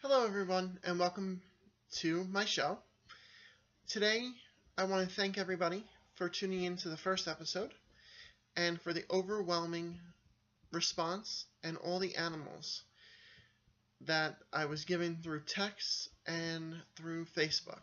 Hello everyone and welcome to my show. Today I want to thank everybody for tuning in to the first episode and for the overwhelming response and all the animals that I was given through text and through Facebook.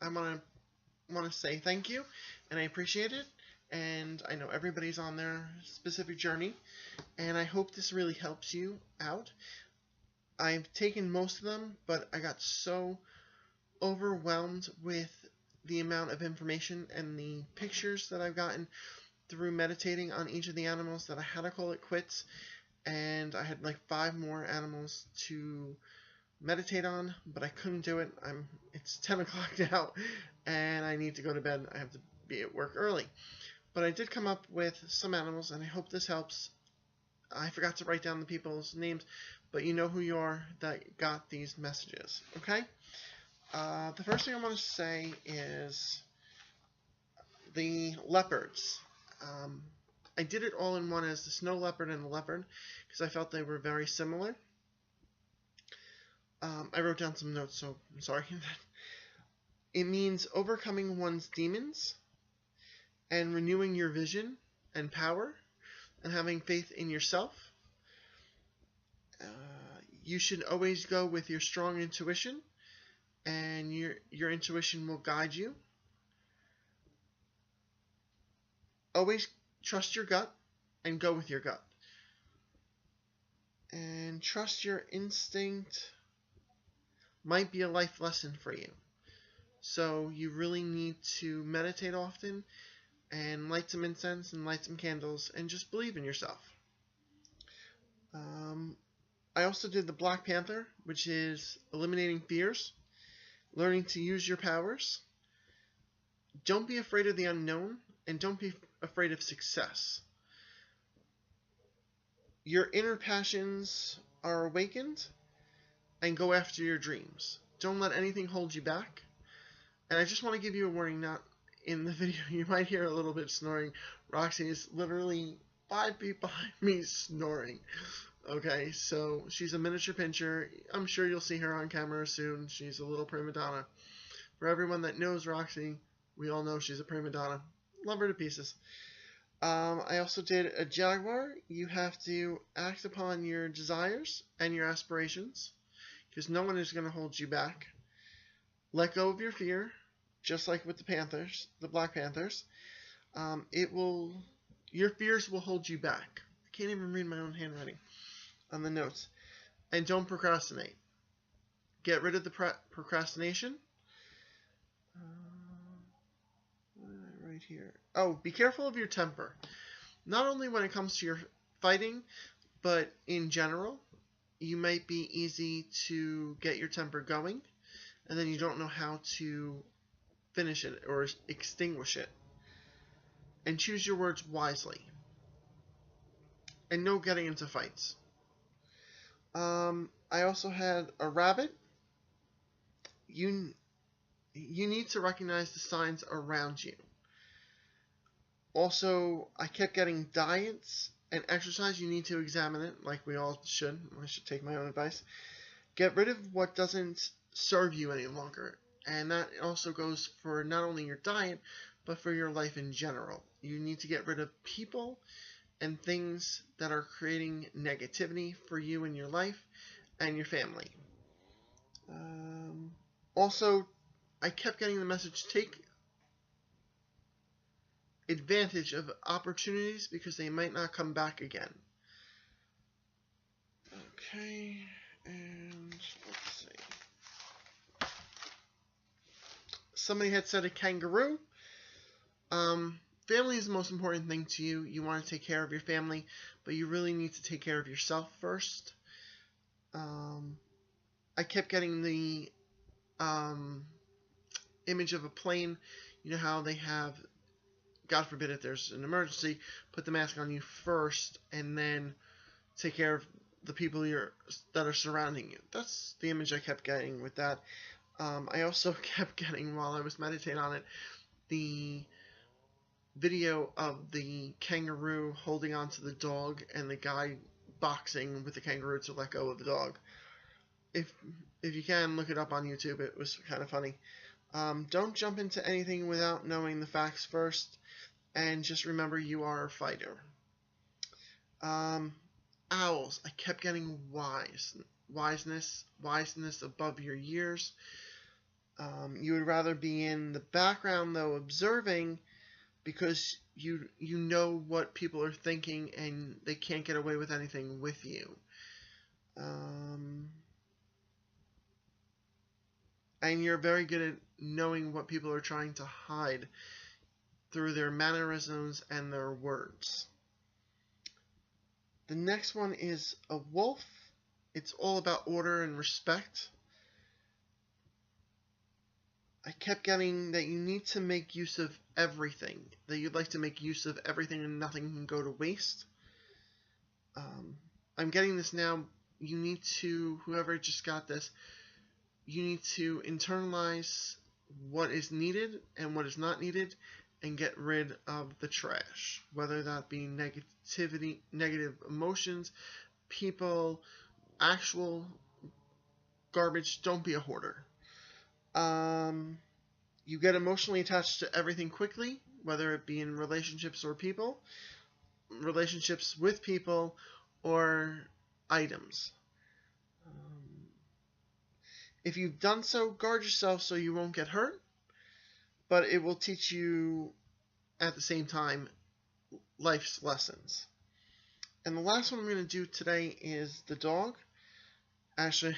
I want to say thank you and I appreciate it, and I know everybody's on their specific journey and I hope this really helps you out. I've taken most of them, but I got so overwhelmed with the amount of information and the pictures that I've gotten through meditating on each of the animals that I had to call it quits, and I had like 5 more animals to meditate on, but I couldn't do it. It's 10 o'clock now and I need to go to bed. I have to be at work early, but I did come up with some animals and I hope this helps. I forgot to write down the people's names, but you know who you are that got these messages, okay? The first thing I want to say is the leopards. I did it all in one as the snow leopard and the leopard because I felt they were very similar. I wrote down some notes, so I'm sorry. It means overcoming one's demons and renewing your vision and power and having faith in yourself. You should always go with your strong intuition, and your intuition will guide you. Always trust your gut and go with your gut. And trust your instinct might be a life lesson for you. So you really need to meditate often and light some incense and light some candles and just believe in yourself. I also did the Black Panther, which is eliminating fears, learning to use your powers. Don't be afraid of the unknown, and don't be afraid of success. Your inner passions are awakened, and go after your dreams. Don't let anything hold you back. And I just want to give you a warning, not in the video, you might hear a little bit snoring. Roxy is literally 5 feet behind me snoring. Okay, so she's a miniature pinscher. I'm sure you'll see her on camera soon. She's a little prima donna. For everyone that knows Roxy, we all know she's a prima donna. Love her to pieces. I also did a jaguar. You have to act upon your desires and your aspirations, because no one is going to hold you back. Let go of your fear, just like with the Panthers, the Black Panthers. Your fears will hold you back. I can't even read my own handwriting on the notes. And don't procrastinate. Get rid of the procrastination. What did I write here? Oh, be careful of your temper. Not only when it comes to your fighting, but in general. You might be easy to get your temper going, and then you don't know how to finish it or extinguish it. And choose your words wisely. And no getting into fights. I also had a rabbit. You need to recognize the signs around you. Also, I kept getting diets and exercise. You need to examine it, like we all should. I should take my own advice. Get rid of what doesn't serve you any longer. And that also goes for not only your diet, but for your life in general. You need to get rid of people and things that are creating negativity for you in your life and your family. Also, I kept getting the message, take advantage of opportunities because they might not come back again. Okay, and let's see. Somebody had said a kangaroo. Family is the most important thing to you. You want to take care of your family, but you really need to take care of yourself first. I kept getting the image of a plane. You know how they have, God forbid if there's an emergency, put the mask on you first and then take care of the people that are surrounding you. That's the image I kept getting with that. I also kept getting, while I was meditating on it, the video of the kangaroo holding on to the dog and the guy boxing with the kangaroo to let go of the dog. if you can, look it up on YouTube. It was kind of funny. Don't jump into anything without knowing the facts first, and just remember you are a fighter. Owls. I kept getting wiseness above your years. You would rather be in the background, though, observing, because you know what people are thinking and they can't get away with anything with you. And you're very good at knowing what people are trying to hide through their mannerisms and their words. The next one is a wolf. It's all about order and respect. I kept getting that you need to make use of everything, that you'd like to make use of everything and nothing can go to waste. I'm getting this now. You need to, whoever just got this, you need to internalize what is needed and what is not needed and get rid of the trash, whether that be negativity, negative emotions, people, actual garbage. Don't be a hoarder. You get emotionally attached to everything quickly, whether it be in relationships or people, relationships with people, or items. If you've done so, guard yourself so you won't get hurt, but it will teach you at the same time life's lessons. And the last one I'm going to do today is the dog. Actually,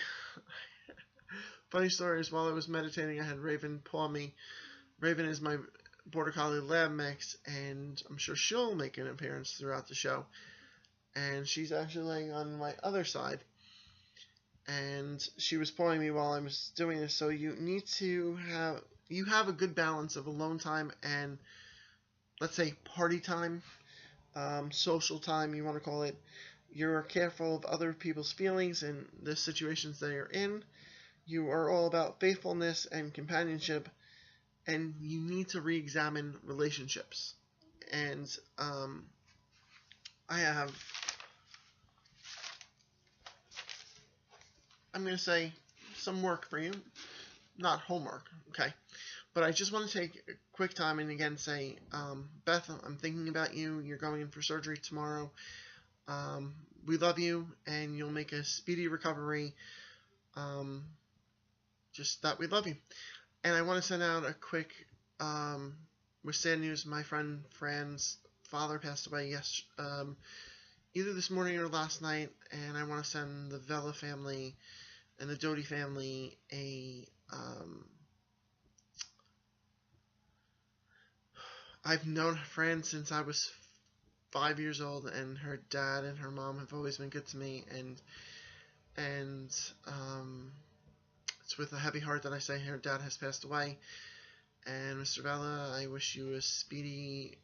funny story is, while I was meditating, I had Raven paw me. Raven is my Border Collie lab mix, and I'm sure she'll make an appearance throughout the show. And she's actually laying on my other side. And she was pawing me while I was doing this. So you need to have a good balance of alone time and, let's say, party time, social time, you want to call it. You're careful of other people's feelings and the situations they are in. You are all about faithfulness and companionship, and you need to re-examine relationships. And I'm going to say some work for you, not homework, okay? But I just want to take a quick time and again say, Beth, I'm thinking about you. You're going in for surgery tomorrow. We love you, and you'll make a speedy recovery. Just that we love you. And I want to send out a quick, with sad news, my friend Fran's father passed away either this morning or last night, and I want to send the Vella family and the Doty family I've known Fran since I was 5 years old, and her dad and her mom have always been good to me, and it's with a heavy heart that I say her dad has passed away. And Mr. Vella, I wish you a speedy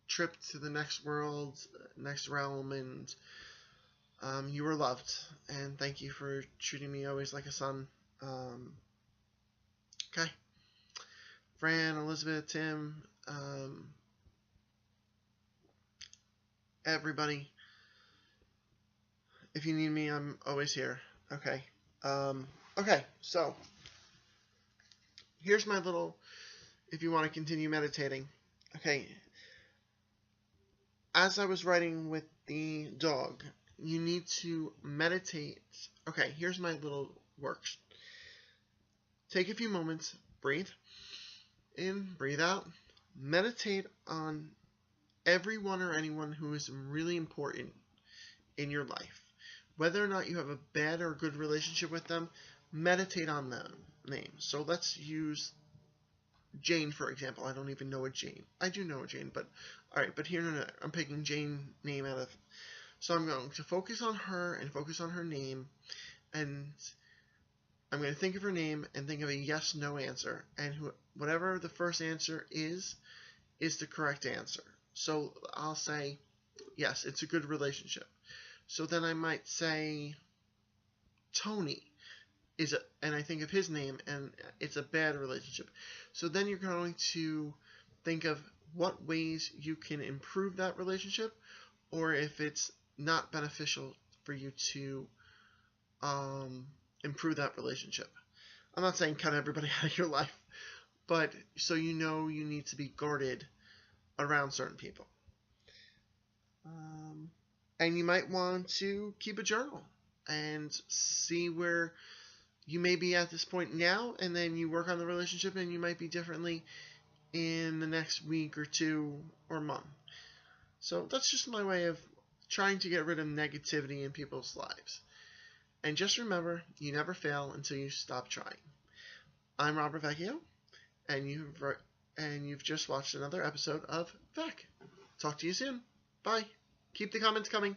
trip to the next world, next realm, and you were loved, and thank you for treating me always like a son. Okay. Fran, Elizabeth, Tim, everybody, if you need me, I'm always here. Okay. Okay, so here's my little, if you want to continue meditating. Okay. As I was writing with the dog, you need to meditate. Okay, here's my little work. Take a few moments, breathe in, breathe out, meditate on everyone or anyone who is really important in your life. Whether or not you have a bad or good relationship with them, meditate on them names. So let's use Jane, for example. I don't even know a Jane. I do know a Jane, but alright, but here I'm picking Jane name out of. So I'm going to focus on her and focus on her name, and I'm going to think of her name and think of a yes/no answer, and whatever the first answer is the correct answer. So I'll say, yes, it's a good relationship. So then I might say Tony and I think of his name, and it's a bad relationship. So then you're going to think of what ways you can improve that relationship, or if it's not beneficial for you to improve that relationship. I'm not saying cut everybody out of your life, but so you know you need to be guarded around certain people. And you might want to keep a journal and see where you may be at this point now, and then you work on the relationship, and you might be differently in the next week or two or month. So that's just my way of trying to get rid of negativity in people's lives. And just remember, you never fail until you stop trying. I'm Robert Vecchio, and you've just watched another episode of Vech. Talk to you soon. Bye. Keep the comments coming.